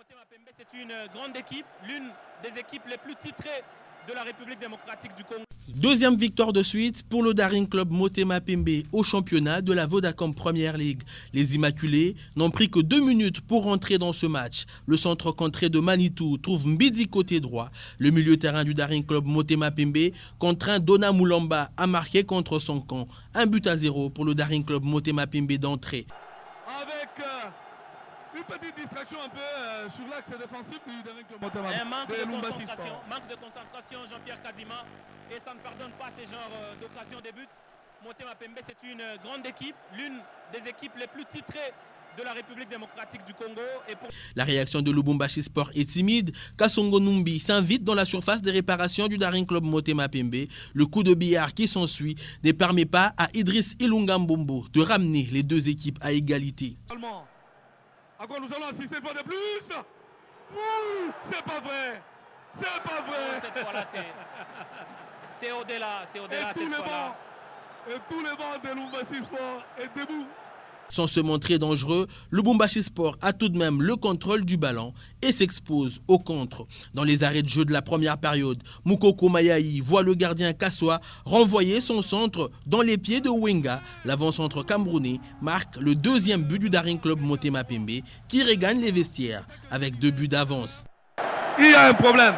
Motema Pembe, c'est une grande équipe, l'une des équipes les plus titrées de la République démocratique du Congo. Deuxième victoire de suite pour le Daring Club Motema Pembe au championnat de la Vodacom Premier League. Les Immaculés n'ont pris que 2 minutes pour rentrer dans ce match. Le centre contré de Manitou trouve Mbidi côté droit. Le milieu terrain du Daring Club Motema Pembe contraint Dona Moulamba à marquer contre son camp. 1-0 pour le Daring Club Motema Pembe d'entrée. Avec une petite distraction un peu sur l'axe défensif du Daring Club Motema Pembe. Manque de concentration, Jean-Pierre Kadima, et ça ne pardonne pas ces genres d'occasions de buts. Motema Pembe, c'est une grande équipe, l'une des équipes les plus titrées de la République démocratique du Congo. La réaction de Lubumbashi Sport est timide. Kasongo Numbi s'invite dans la surface de réparation du Daring Club Motema Pembe. Le coup de billard qui s'ensuit ne permet pas à Idriss Ilunga Mbombo de ramener les deux équipes à égalité. À quoi nous allons assister une fois de plus? C'est pas vrai! C'est pas vrai! Cette fois-là, c'est au-delà. Et tous les bancs de Lubumbashi Sport est debout. Sans se montrer dangereux, Lubumbashi Sport a tout de même le contrôle du ballon et s'expose au contre. Dans les arrêts de jeu de la première période, Mukoko Mayaï voit le gardien Kassoa renvoyer son centre dans les pieds de Wenga. L'avant-centre camerounais marque le deuxième but du Daring Club Motema Pembe qui regagne les vestiaires avec 2 buts d'avance. Il y a un problème.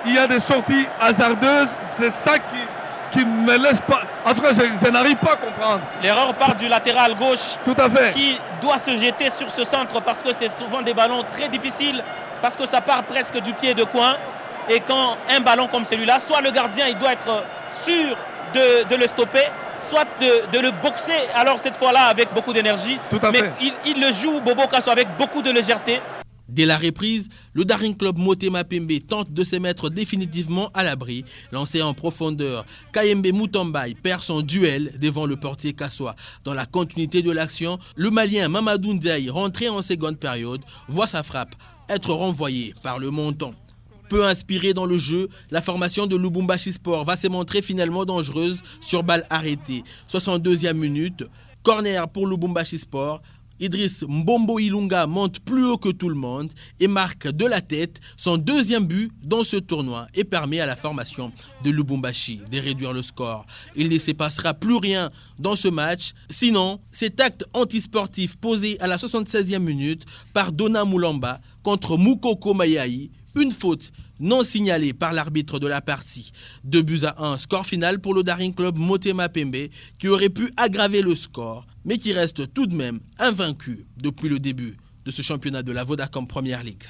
Il y a des sorties hasardeuses. C'est ça qui ne me laisse pas... En tout cas, je n'arrive pas à comprendre. L'erreur part du latéral gauche. Tout à fait. Qui doit se jeter sur ce centre parce que c'est souvent des ballons très difficiles, parce que ça part presque du pied de coin. Et quand un ballon comme celui-là, soit le gardien il doit être sûr de le stopper, soit de le boxer, alors cette fois-là avec beaucoup d'énergie. Mais il le joue, Bobo Kasso, avec beaucoup de légèreté. Dès la reprise, le Daring Club Motema Pembe tente de se mettre définitivement à l'abri. Lancé en profondeur, Kayembe Mutombai perd son duel devant le portier Kassoa. Dans la continuité de l'action, le Malien Mamadou Ndiaye, rentré en seconde période, voit sa frappe être renvoyée par le montant. Peu inspiré dans le jeu, la formation de Lubumbashi Sport va se montrer finalement dangereuse sur balle arrêtée. 62e minute, corner pour Lubumbashi Sport. Idriss Mbombo Ilunga monte plus haut que tout le monde et marque de la tête son deuxième but dans ce tournoi et permet à la formation de Lubumbashi de réduire le score. Il ne se passera plus rien dans ce match, sinon cet acte antisportif posé à la 76e minute par Dona Moulamba contre Mukoko Mayaï, une faute non signalée par l'arbitre de la partie. 2-1, score final pour le Daring Club Motema Pembe qui aurait pu aggraver le score, mais qui reste tout de même invaincu depuis le début de ce championnat de la Vodacom Premier League.